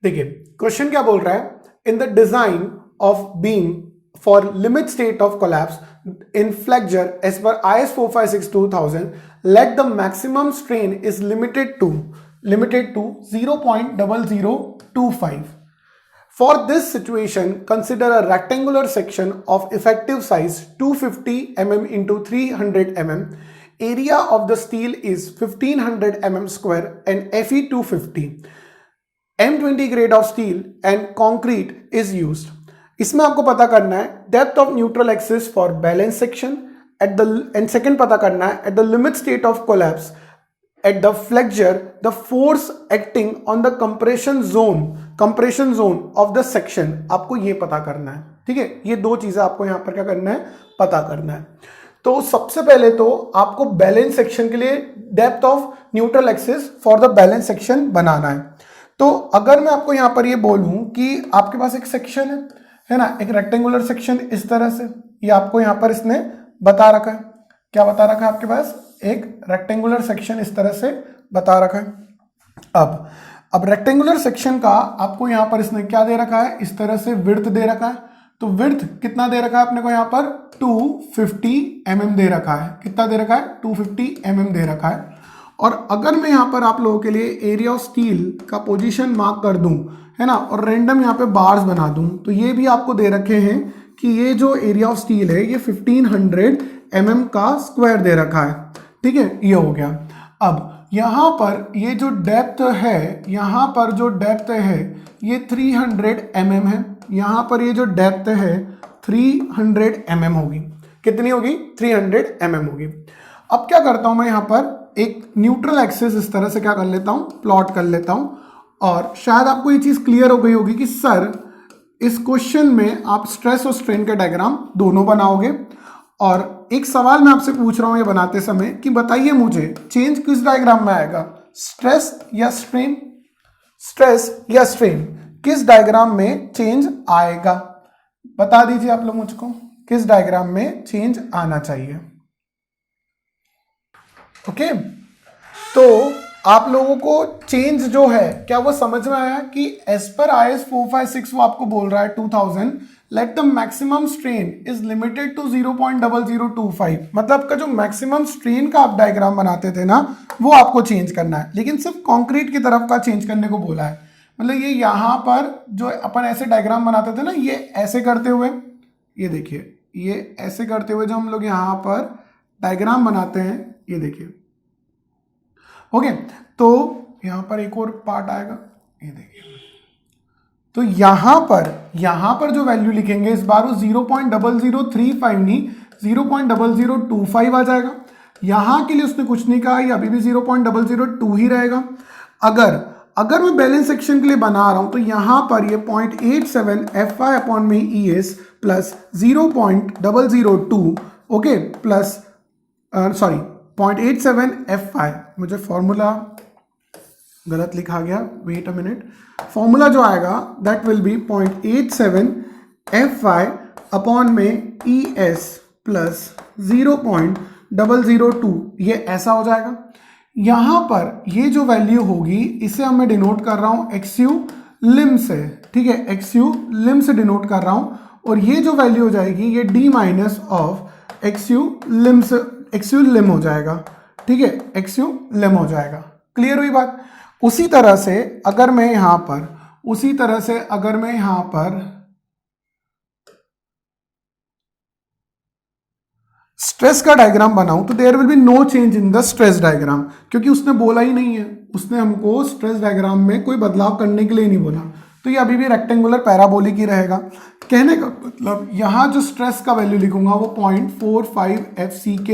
देखिए क्वेश्चन क्या बोल रहा है, in the design of beam for limit state of collapse in flexure as per IS 456-2000, let the maximum strain is limited to 0.0025. For this situation, consider a rectangular section of effective size 250 mm into 300 mm. Area of the steel is 1500 mm square and Fe 250. M20 grade of steel and concrete is used. इसमें आपको पता करना है depth of neutral axis for balance section at the end second पता करना है at the limit state of collapse at the flexure the force acting on the compression zone of the section. आपको ये पता करना है, ठीक है। ये दो चीजें आपको यहां पर क्या करना है, पता करना है। तो सबसे पहले तो आपको बैलेंस सेक्शन के लिए depth of neutral axis for the balance section बनाना है। तो अगर मैं आपको यहां पर ये बोलूं कि आपके पास एक सेक्शन है ना, एक रेक्टेंगुलर सेक्शन इस तरह से, ये आपको यहां पर इसने बता रखा है। क्या बता रखा है आपके पास? एक रेक्टेंगुलर सेक्शन इस तरह से बता रखा है। अब रेक्टेंगुलर सेक्शन का आपको यहां पर इसने क्या दे रखा है, इस तरह से विड्थ दे रखा है। तो विड्थ कितना दे रखा है अपने को यहां पर? 250 mm दे रखा है। कितना दे रखा है? 250 mm दे रखा है। और अगर मैं यहां पर आप लोगों के लिए एरिया ऑफ स्टील का पोजीशन मार्क कर दूं, है ना, और रैंडम यहाँ पे बार्स बना दूं, तो ये भी आपको दे रखे हैं कि ये जो एरिया ऑफ स्टील है ये 1500 mm का स्क्वायर दे रखा है, ठीक है। ये हो गया। अब यहाँ पर ये जो डेप्थ है, यहाँ पर जो डेप्थ है ये 300 mm है। यहाँ पर ये जो डेप्थ है 300 mm होगी। कितनी होगी? 300 mm होगी। अब क्या करता हूँ मैं, यहाँ पर एक न्यूट्रल एक्सिस इस तरह से क्या कर लेता हूँ, प्लॉट कर लेता हूँ। और शायद आपको ये चीज क्लियर हो गई होगी कि सर इस क्वेश्चन में आप स्ट्रेस और स्ट्रेन के डायग्राम दोनों बनाओगे। और एक सवाल मैं आपसे पूछ रहा हूं ये बनाते समय कि बताइए मुझे चेंज किस डायग्राम में आएगा, स्ट्रेस या स्ट्रेन? स्ट्रेस या स्ट्रेन किस डायग्राम में चेंज आएगा? बता दीजिए आप लोग मुझको, किस डायग्राम में चेंज आना चाहिए। ओके, तो आप लोगों को चेंज जो है क्या वो समझ में आया कि एज पर IS 456 वो आपको बोल रहा है 2000, let the maximum strain is limited to 0.0025। मतलब का जो मैक्सिमम स्ट्रेन का आप डायग्राम बनाते थे ना, वो आपको चेंज करना है, लेकिन सिर्फ कंक्रीट की तरफ का चेंज करने को बोला है। मतलब ये यहाँ पर जो अपन ऐसे डायग्राम बनाते थे ना, ये ऐसे करते हुए, ये देखिए, ये ऐसे करते हुए जो हम लोग यहाँ पर डायग्राम बनाते हैं, ये देखिए। ओके, तो यहां पर एक और पार्ट आएगा, ये देखिए। तो यहां पर जो वैल्यू लिखेंगे इस बार वो 0.0035 नहीं 0.0025 आ जाएगा। यहां के लिए उसने कुछ नहीं कहा, ये अभी भी 0.002 ही रहेगा। अगर मैं बैलेंस सेक्शन के लिए बना रहा हूं तो यहां पर ये 0.87 FI/ES plus 0.002, okay, plus 0.87 FI, मुझे फॉर्मूला गलत लिखा गया, वेट अ मिनट। फॉर्मूला जो आएगा that will be 0.87 FI/ES plus 0.002, ये ऐसा हो जाएगा। यहां पर ये जो वैल्यू होगी इसे हम मैं डिनोट कर रहा हूं XU लिम से, ठीक है, XU लिम से डिनोट कर रहा हूं। और ये जो वैल्यू हो जाएगी ये D माइनस ऑफ XU लिम से, XU लिम हो जाएगा, ठीक है, XU लिम हो जाएगा। क्लियर हुई बात? उसी तरह से अगर मैं यहां पर स्ट्रेस का डायग्राम बनाऊं तो there will be no change in the stress diagram, क्योंकि उसने बोला ही नहीं है, उसने हमको स्ट्रेस डायग्राम में कोई बदलाव करने के लिए नहीं बोला। तो ये अभी भी रेक्टेंगुलर पैराबोलिक ही रहेगा। कहने का मतलब यहां जो स्ट्रेस का वैल्यू लिखूंगा वो 0.45 FCK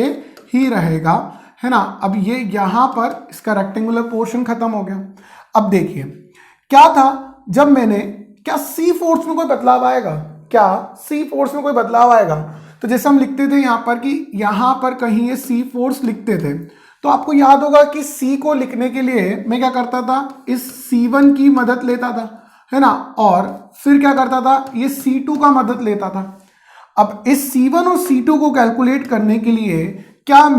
ही रहेगा, है ना। अब ये यहां पर इसका रेक्टेंगुलर पोर्शन खत्म हो गया। अब देखिए क्या था, जब मैंने, क्या सी फोर्स में कोई बदलाव आएगा? क्या सी फोर्स में कोई बदलाव आएगा? तो जैसे हम लिखते थे यहां पर कि यहां पर कहीं ये सी फोर्स लिखते थे, तो आपको याद होगा कि सी को लिखने के लिए मैं क्या करता था, इस C1 की मदद लेता था, है ना, और फिर क्या करता था, ये C2 का मदद लेता था। अब इस C1 और C2 को कैलकुलेट करने के लिए क्या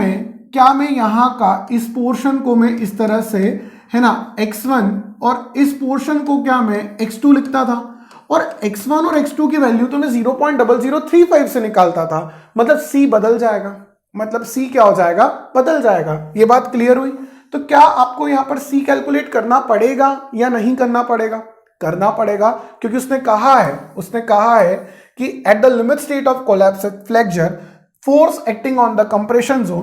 मैं यहां का इस पोर्शन को मैं इस तरह से, है ना x1, और इस पोर्शन को क्या मैं x2 लिखता था, और x1 और x2 की वैल्यू तो मैं 0.0035 से निकालता था, मतलब c बदल जाएगा, मतलब c क्या हो जाएगा, बदल जाएगा। ये बात क्लियर हुई। तो क्या आपको यहां पर c कैलकुलेट करना पड़ेगा या नहीं करना पड़ेगा? करना पड़ेगा, क्योंकि उसने कहा है कि at the limit state of collapse at flexure force acting on the compression zone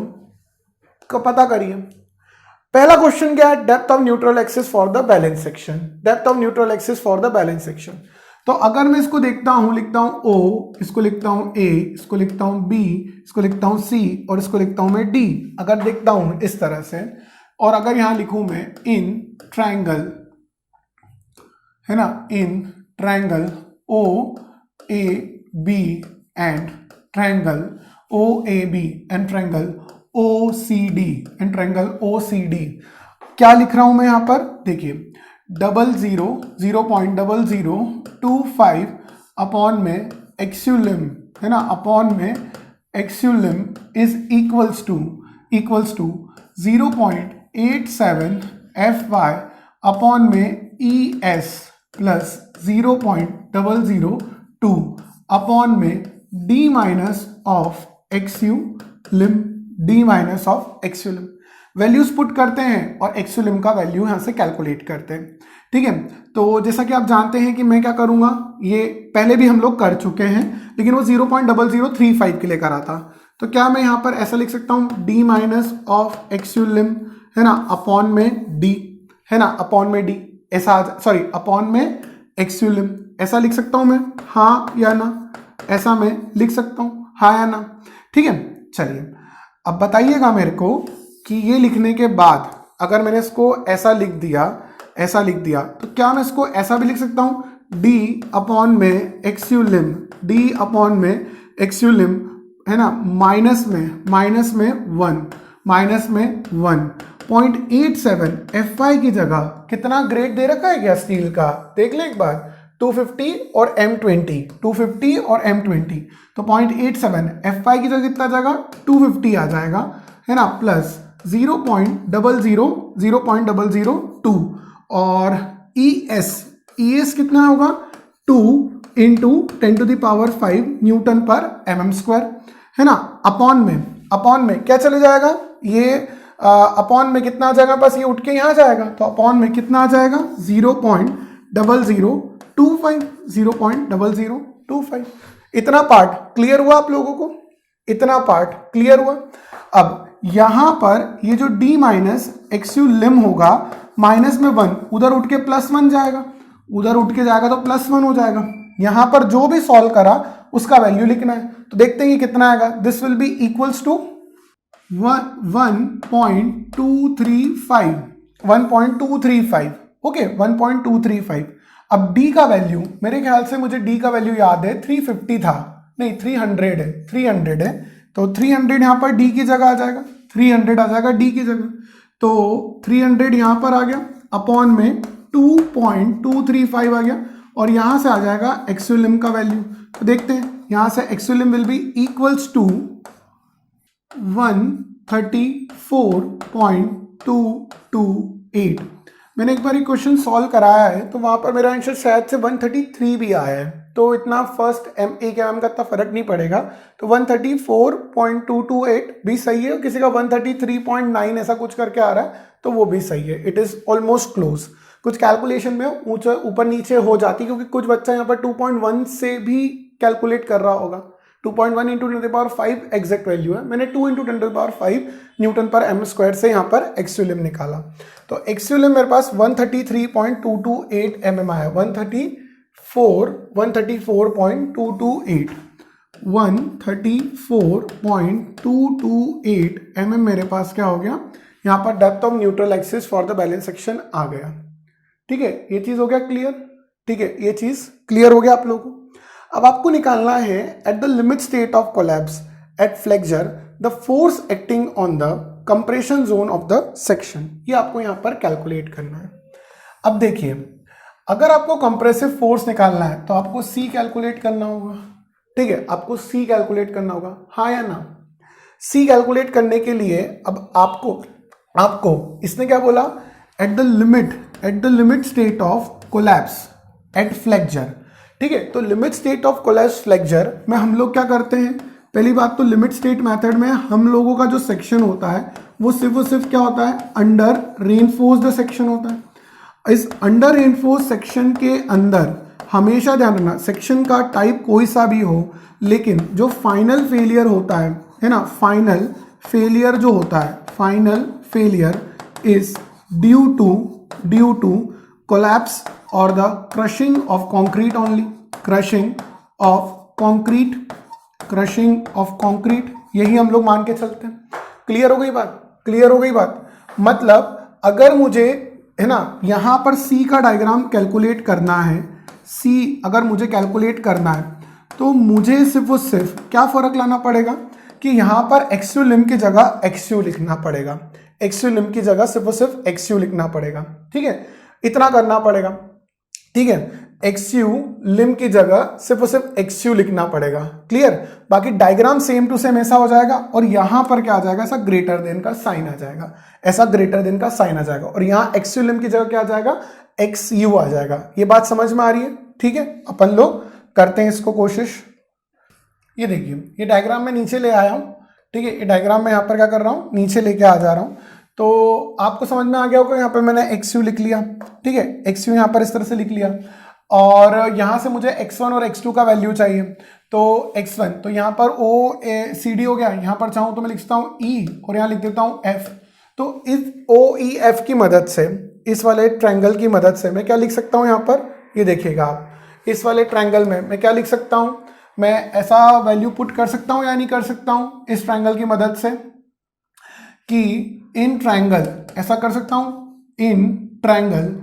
का पता करिए। पहला क्वेश्चन क्या है, depth of neutral axis for the balance section, depth of neutral axis for the balance section. तो अगर मैं इसको देखता हूं, लिखता हूं O, इसको लिखता हूं A, इसको लिखता हूं B, इसको लिखता हूं C, और इसको लिखता हूं मैं D। अगर देखता हूं इस तरह से, और अगर यहां लिखूं मैं इन ट्रायंगल, है ना, in triangle O A B and triangle O A B and triangle O C D and triangle O C D, क्या लिख रहा हूं मैं यहां पर? देखिए 0.0025 अपॉन में एक्सुलिम, है ना, अपॉन में एक्सुलिम is equals to 0.87 Fy upon में ES प्लस 0.002 अपॉन में D माइनस ऑफ एक्सुलिम, D माइनस ऑफ एक्सुलिम। वैल्यूज पुट करते हैं और एक्सुलिम का वैल्यू यहां से कैलकुलेट करते हैं। ठीक है, तो जैसा कि आप जानते हैं कि मैं क्या करूंगा, ये पहले भी हम लोग कर चुके हैं, लेकिन वो 0.0035 के लिए करा था। तो क्या मैं यहां पर ऐसा लिख सकता हूं, D माइनस ऑफ एक्सुलिम, है ना, अपॉन में D, है ना, अपॉन में D, ऐसा, सॉरी, अपॉन में एक्सुलिम, ऐसा लिख सकता हूं मैं, हाँ या ना? ऐसा मैं लिख सकता हूं, हाँ या ना? ठीक है, चलिए अब बताइएगा मेरे को कि ये लिखने के बाद अगर मैंने इसको ऐसा लिख दिया, तो क्या मैं इसको ऐसा भी लिख सकता हूं, D अपॉन में एक्सुलिम, D अपॉन में एक्सुलिम, है ना, माइनस में 1.87 Fy की जगह कितना ग्रेड दे रखा है क्या स्टील का, देख ले एक बार, 250 और M20, 250 और M20, तो 0.87 Fy की जगह कितना जाएगा, 250 आ जाएगा, है ना, प्लस 0.002 और ES कितना होगा, 2 इंटू 10⁵ न्यूटन पर mm स्क्वायर, है ना, अपॉन में क्या चले जाएगा, ये अपॉन में कितना आ जाएगा, बस ये उठ के यहाँ जाएगा, तो अपॉन में कितना आ जाएगा, 0.0025। इतना पार्ट क्लियर हुआ आप लोगों को? इतना पार्ट क्लियर हुआ। अब यहां पर ये जो D माइनस एक्सुलिम होगा, माइनस में 1 उधर उठ के +1 जाएगा, उधर उठ के जाएगा तो +1 हो जाएगा। यहां पर जो भी सॉल्व करा उसका वैल्यू लिखना है, तो देखते हैं कि कितना आएगा। This will be equals to 1.235, okay, 1.235। अब D का वैल्यू, मेरे ख्याल से मुझे D का वैल्यू याद है 350 था, नहीं 300 है, तो 300 यहां पर D की जगह आ जाएगा, 300 आ जाएगा D की जगह, तो 300 यहां पर आ गया, अपॉन में 2.235 आ गया, और यहां से आ जाएगा एक्सुलिम का वैल्यू। तो देखते हैं, यहां से एक्सुलिम विल बी इक्वल्स टू 134.228। मैंने एक बार ये क्वेश्चन सॉल्व कराया है, तो वहां पर मेरा आंसर शायद से 133 भी आया है, तो इतना फर्स्ट एक एम का इतना फर्क नहीं पड़ेगा, तो 134.228 भी सही है, किसी का 133.9 ऐसा कुछ करके आ रहा है, तो वो भी सही है। It is almost close. कुछ कैलकुलेशन में ऊपर नीचे हो जाती, क्योंकि कुछ बच्चा यहाँ पर 2.1 से भी कैलकुलेट कर रहा होगा। 2.1 इंटू 10⁵ एग्जैक्ट वैल्यू है, मैंने 2 इंटू 10⁵ न्यूटन पर एम स्क्वायर से यहाँ पर एक्सुलिम निकाला, तो एक्सुलिम मेरे पास 133.228 mm आया, 134.228 mm मेरे पास क्या हो गया, यहाँ पर depth of neutral axis for the balance section आ गया। ठीक है, ये चीज हो गया क्लियर। ठीक है, ये चीज क्लियर हो गया आप लोगों को। अब आपको निकालना है at the limit state of collapse at flexure the force acting on the compression zone of the section, ये आपको यहां पर कैलकुलेट करना है। अब देखिए, अगर आपको कंप्रेसिव फोर्स निकालना है तो आपको C कैलकुलेट करना होगा। ठीक है, आपको C कैलकुलेट करना होगा, हाँ या ना? C कैलकुलेट करने के लिए अब आपको इसने क्या बोला, at the limit state of collapse at flexure. ठीक है, तो limit state of collapse flexure में हम लोग क्या करते हैं, पहली बात तो लिमिट स्टेट मेथड में हम लोगों का जो सेक्शन होता है वो सिर्फ क्या होता है, अंडर रेनफोर्स्ड सेक्शन होता है। इस अंडर रेनफोर्स्ड सेक्शन के अंदर हमेशा ध्यान रखना, सेक्शन का टाइप कोई सा भी हो, लेकिन जो फाइनल फेलियर होता है ना, फाइनल फेलियर जो होता है, final failure is due to collapse और the crushing of concrete only, crushing of concrete, यही हम लोग मान के चलते हैं। क्लियर हो गई बात? मतलब अगर मुझे, है ना, यहां पर सी का डायग्राम कैलकुलेट करना है, सी अगर मुझे कैलकुलेट करना है तो मुझे सिर्फ क्या फर्क लाना पड़ेगा कि यहां पर एक्सयू लिम की जगह एक्सयू लिखना पड़ेगा, एक्सयू लिम की जगह सिर्फ एक्सयू लिखना पड़ेगा। ठीक है, इतना करना पड़ेगा। ठीक है, एक्सयू लिम की जगह सिर्फ एक्सयू लिखना पड़ेगा। क्लियर? बाकी डायग्राम सेम टू सेम ऐसा हो जाएगा और यहां पर क्या आ जाएगा, ऐसा ग्रेटर देन का साइन आ जाएगा, ऐसा ग्रेटर देन का साइन आ जाएगा और यहां एक्सयू लिम की जगह क्या आ जाएगा, एक्स यू आ जाएगा। ये बात समझ में आ रही है? ठीक है, अपन लोग करते हैं इसको कोशिश। ये देखिए, ये डायग्राम मैं नीचे ले आया हूं। ठीक है, ये डायग्राम मैं यहां पर क्या कर रहा हूं, नीचे लेके आ जा रहा हूं, तो आपको समझ में आ गया होगा। यहाँ पर मैंने एक्स यू लिख लिया। ठीक है, एक्स यू यहाँ पर इस तरह से लिख लिया और यहां से मुझे x1 और x2 का वैल्यू चाहिए, तो x1 तो यहाँ पर ओ ए सी डी हो गया, यहाँ पर चाहूँ तो मैं लिखता हूँ E और यहाँ लिख देता हूँ F। तो इस OEF की मदद से, इस वाले ट्रायंगल की मदद से मैं क्या लिख सकता हूँ, यहाँ पर ये देखिएगा आप, इस वाले ट्रायंगल में मैं क्या लिख सकता हूँ, मैं ऐसा वैल्यू पुट कर सकता हूँ या नहीं कर सकता हूँ इस ट्रायंगल की मदद से कि इन ट्रायंगल, ऐसा कर सकता हूँ, in triangle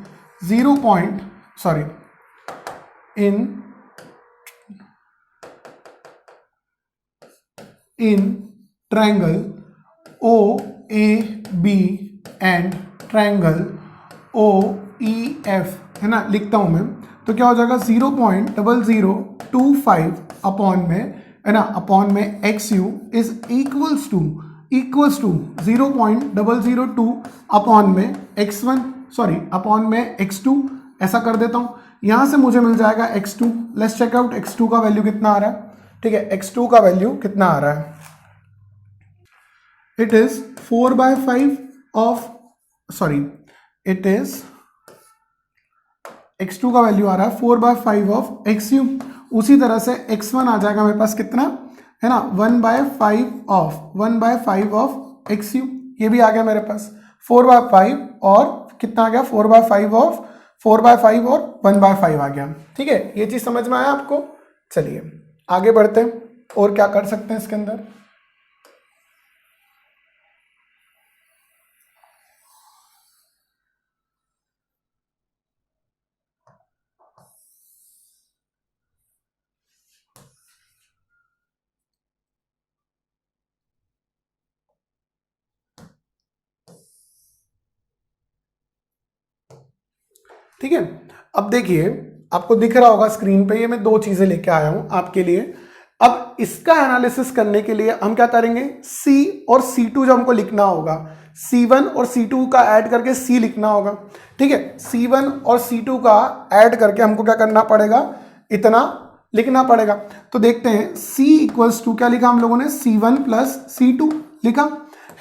in triangle OAB and triangle OEF, है ना, लिखता हूं मैं, तो क्या हो जाएगा 0.0025 अपॉन में, है ना, अपॉन में XU is equals to 0.002 upon में x1 अपॉन में x2, ऐसा कर देता हूं। यहां से मुझे मिल जाएगा x2। Let's check out x2 का वैल्यू कितना आ रहा है। ठीक है, x2 का वैल्यू कितना आ रहा है, it is 4/5 of, it is x2 का वैल्यू आ रहा है 4/5 ऑफ XU। उसी तरह से x1 आ जाएगा मेरे पास कितना, है ना, 1/5 ऑफ XU। ये भी आ गया मेरे पास 4/5 और कितना आ गया, 4/5 और 1/5 आ गया। ठीक है, ये चीज समझ में आया आपको? चलिए आगे बढ़ते हैं और क्या कर सकते हैं इसके अंदर। ठीक है, अब देखिए आपको दिख रहा होगा स्क्रीन पे, ये मैं दो चीजें लेके आया हूं आपके लिए। अब इसका एनालिसिस करने के लिए हम क्या करेंगे, C और C2 जो हमको लिखना होगा, C1 और C2 का ऐड करके C लिखना होगा। ठीक है, C1 और C2 का ऐड करके हमको क्या करना पड़ेगा, इतना लिखना पड़ेगा। तो देखते हैं, C इक्वल्स टू क्या लिखा हम लोगों ने, C1 प्लस C2 लिखा,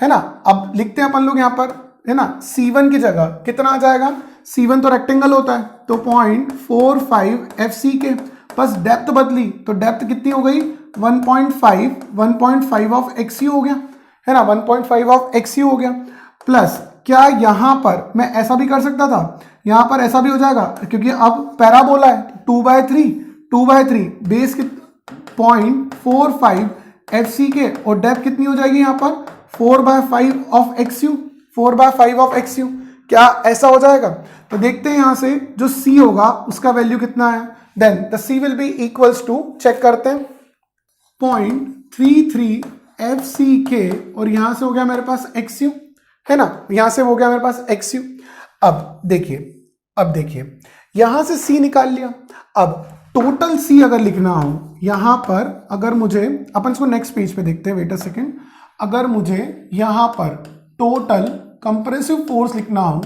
है ना। अब लिखते हैं अपन लोग यहाँ पर, है ना, C1 की जगह कितना आ जाएगा, C1 तो रेक्टेंगल होता है तो 0.45 FCK, बस डेप्थ बदली तो डेप्थ कितनी हो गई, 1.5 ऑफ XU हो गया, है ना, 1.5 ऑफ XU हो गया। प्लस क्या यहां पर मैं ऐसा भी कर सकता था, यहां पर ऐसा भी हो जाएगा क्योंकि अब पैराबोला है, 2/3 बेस 0.45 FCK और डेप्थ कितनी हो जाएगी यहां पर 4/5 ऑफ XU। क्या ऐसा हो जाएगा? तो देखते हैं यहां से जो C होगा उसका वैल्यू कितना है, then the C will be equals to, check करते हैं, 0.33 FCK और यहां से हो गया मेरे पास XU, है ना, यहां से हो गया मेरे पास XU। अब देखिए यहां से C निकाल लिया। अब टोटल C अगर लिखना हो यहां पर, अगर मुझे, अपन इसको नेक्स्ट पेज पे देखते हैं, वेट अ सेकेंड, अगर मुझे यहां पर टोटल कंप्रेसिव फोर्स लिखना हो,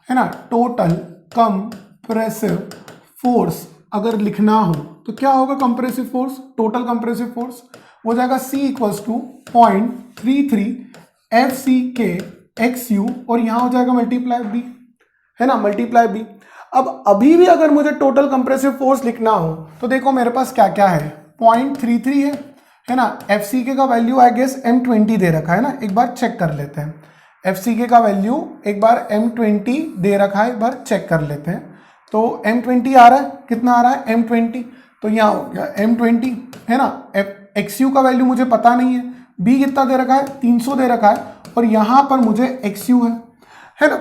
है ना, टोटल कंप्रेसिव फोर्स अगर लिखना हो तो क्या होगा, compressive force, total compressive force हो जाएगा C equals to 0.33 FCK XU और यहां हो जाएगा मल्टीप्लाई B, है ना, मल्टीप्लाई B। अब अभी भी अगर मुझे टोटल कंप्रेसिव फोर्स लिखना हो तो देखो मेरे पास क्या क्या है, 0.33 है ना, FCK का वैल्यू आई गेस M20 दे रखा है ना, एक बार चेक कर लेते हैं। FCK का वैल्यू एक बार M20 दे रखा है, एक बार चेक कर लेते हैं। तो M20 आ रहा है, कितना आ रहा है M20, तो यहाँ हो गया M20, है ना। XU का वैल्यू मुझे पता नहीं है, B कितना दे रखा है 300 दे रखा है, और यहाँ पर मुझे XU है ना।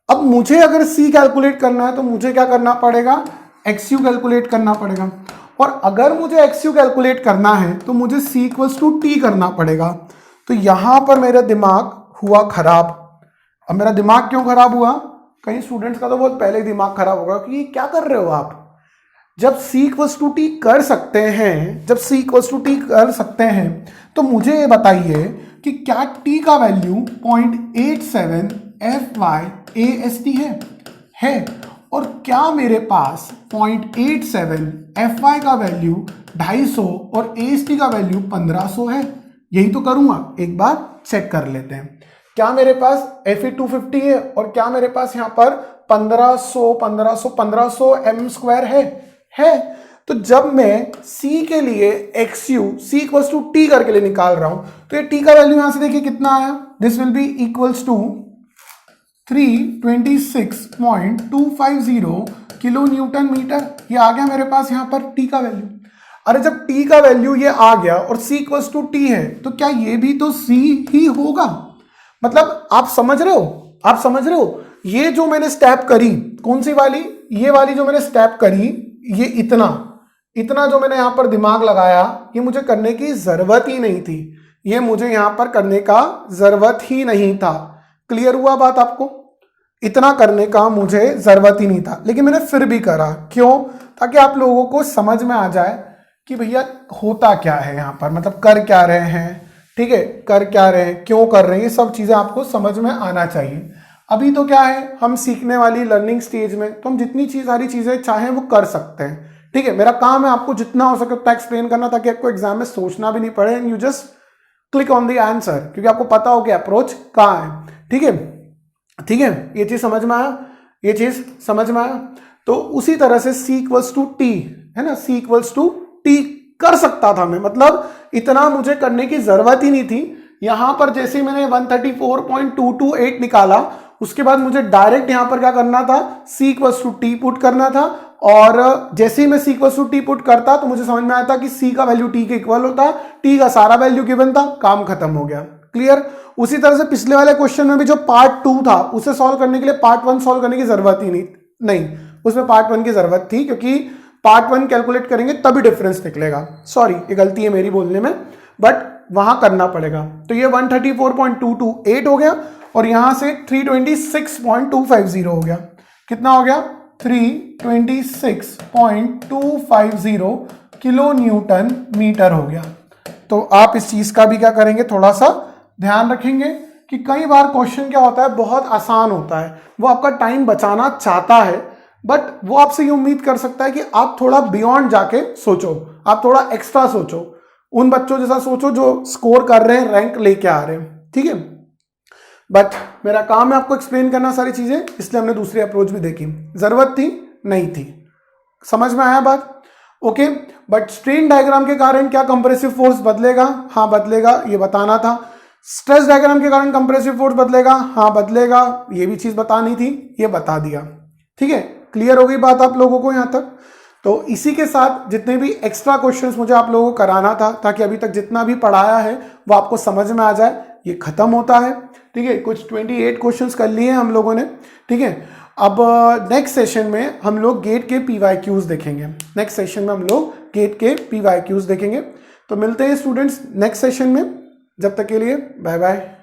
अब मुझे अगर C कैलकुलेट करना है तो मुझे क्या करना पड़ेगा, XU कैलकुलेट करना पड़ेगा, और अगर मुझे XU कैलकुलेट करना है तो मुझे C इक्वल्स टू T करना पड़ेगा। तो यहाँ पर मेरा दिमाग हुआ खराब। अब मेरा दिमाग क्यों खराब हुआ, कई स्टूडेंट्स का तो बहुत पहले ही दिमाग खराब होगा कि क्या कर रहे हो आप। जब C इक्वल्स टू T कर सकते हैं, जब C इक्वल्स टू T कर सकते हैं तो मुझे ये बताइए कि क्या T का वैल्यू 0.87 FY/AST है, और क्या मेरे पास 0.87 FY का वैल्यू 250 और AST का वैल्यू 1500 है। यही तो करूंगा, एक बार चेक कर लेते हैं। क्या मेरे पास Fe 250 है और क्या मेरे पास यहाँ पर 1500 m² है। तो जब मैं C के लिए XU C equals to T करके लिए निकाल रहा हूं तो ये T का वैल्यू यहां से देखिए कितना आया, this will be equals to 326.250 kilo newton metre. ये आ गया मेरे पास यहाँ पर T का वैल्यू। अरे जब T का वैल्यू ये आ गया और C इक्वल्स टू T है तो क्या ये भी तो C ही होगा। मतलब आप समझ रहे हो, आप समझ रहे हो, ये जो मैंने स्टेप करी, कौन सी वाली, ये वाली जो मैंने स्टेप करी, ये इतना जो मैंने यहां पर दिमाग लगाया, ये मुझे करने की जरूरत ही नहीं थी, ये मुझे यहां पर करने का जरूरत ही नहीं था। क्लियर हुआ बात आपको, इतना करने का मुझे जरूरत ही नहीं था, लेकिन मैंने फिर भी करा। क्यों, ताकि आप लोगों को समझ में आ जाए कि भैया होता क्या है यहां पर, मतलब कर क्या रहे हैं, ठीक है, कर क्या रहे हैं, क्यों कर रहे हैं, ये सब चीजें आपको समझ में आना चाहिए। अभी तो क्या है, हम सीखने वाली लर्निंग स्टेज में, तो हम जितनी सारी चीजें चाहें वो कर सकते हैं। ठीक है, मेरा काम है आपको जितना हो सके उतना एक्सप्लेन करना, ताकि आपको एग्जाम में सोचना भी नहीं पड़े, and you just click on the answer, क्योंकि आपको पता हो कि अप्रोच कहाँ है। ठीक है, ठीक है, ये चीज समझ में आया, ये चीज समझ में आया। तो उसी तरह से C इक्वल्स टू T है ना, C इक्वल्स टू T कर सकता था मैं, मतलब इतना मुझे करने की जरूरत ही नहीं थी। यहां पर जैसे मैंने 134.228 निकाला, उसके बाद मुझे डायरेक्ट यहां पर क्या करना था, C equals to T put करना था, और जैसे ही मैं C equals to T put करता तो मुझे समझ में आया था कि C का वैल्यू T के इक्वल होता, T का सारा वैल्यू गिवन था, काम खत्म हो गया। क्लियर। उसी तरह से पिछले वाले क्वेश्चन में भी जो पार्ट 2 था उसे सॉल्व करने के लिए पार्ट 1 सॉल्व करने की जरूरत ही नहीं, उसमें पार्ट 1 की जरूरत थी, क्योंकि पार्ट 1 कैलकुलेट करेंगे तभी डिफरेंस निकलेगा। सॉरी, ये गलती है मेरी बोलने में, बट वहां करना पड़ेगा। तो ये 134.228 हो गया, और यहां से 326.250 हो गया। कितना हो गया, 326.250 किलो न्यूटन मीटर हो गया। तो आप इस चीज का भी क्या करेंगे, थोड़ा सा ध्यान रखेंगे कि कई बार क्वेश्चन क्या होता है, बहुत आसान होता है, वो आपका टाइम बचाना चाहता है, बट वो आपसे ये उम्मीद कर सकता है कि आप थोड़ा बियॉन्ड जाके सोचो, आप थोड़ा एक्स्ट्रा सोचो, उन बच्चों जैसा सोचो जो स्कोर कर रहे हैं, रैंक लेके आ रहे हैं। ठीक है, बट मेरा काम है आपको एक्सप्लेन करना सारी चीजें, इसलिए हमने दूसरी अप्रोच भी देखी। जरूरत थी, नहीं थी, समझ में आया बात। ओके, बट स्ट्रेन डायग्राम के कारण क्या कंप्रेसिव फोर्स बदलेगा, हाँ बदलेगा, ये बताना था। स्ट्रेस डायग्राम के कारण कंप्रेसिव फोर्स बदलेगा, हाँ बदलेगा, ये भी चीज बतानी थी, ये बता दिया। ठीक है, क्लियर हो गई बात आप लोगों को यहां तक। तो इसी के साथ जितने भी एक्स्ट्रा क्वेश्चंस मुझे आप लोगों को कराना था, ताकि अभी तक जितना भी पढ़ाया है वो आपको समझ में आ जाए, ये खत्म होता है। ठीक है, कुछ 28 क्वेश्चंस कर लिए हम लोगों ने। ठीक है, अब नेक्स्ट सेशन में हम लोग गेट के PYQs देखेंगे, नेक्स्ट सेशन में हम लोग गेट के PYQs देखेंगे। तो मिलते हैं स्टूडेंट्स नेक्स्ट सेशन में, जब तक के लिए बाय बाय।